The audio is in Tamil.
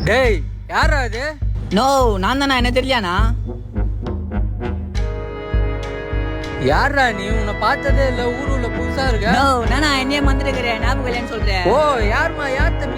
டேய் யாரா அது? நோ நான் தானா, என்ன தெரியலையாண்ணா? யாரா நீ? உன்னை பார்த்ததே இல்ல, ஊருல புதுசா இருக்க. நோ நானா என்னையே மறந்துட்டு இருக்கிறேன், ஞாபகம் இல்லைன்னு சொல்றேன். ஓ யாருமா? யார் தம்பி?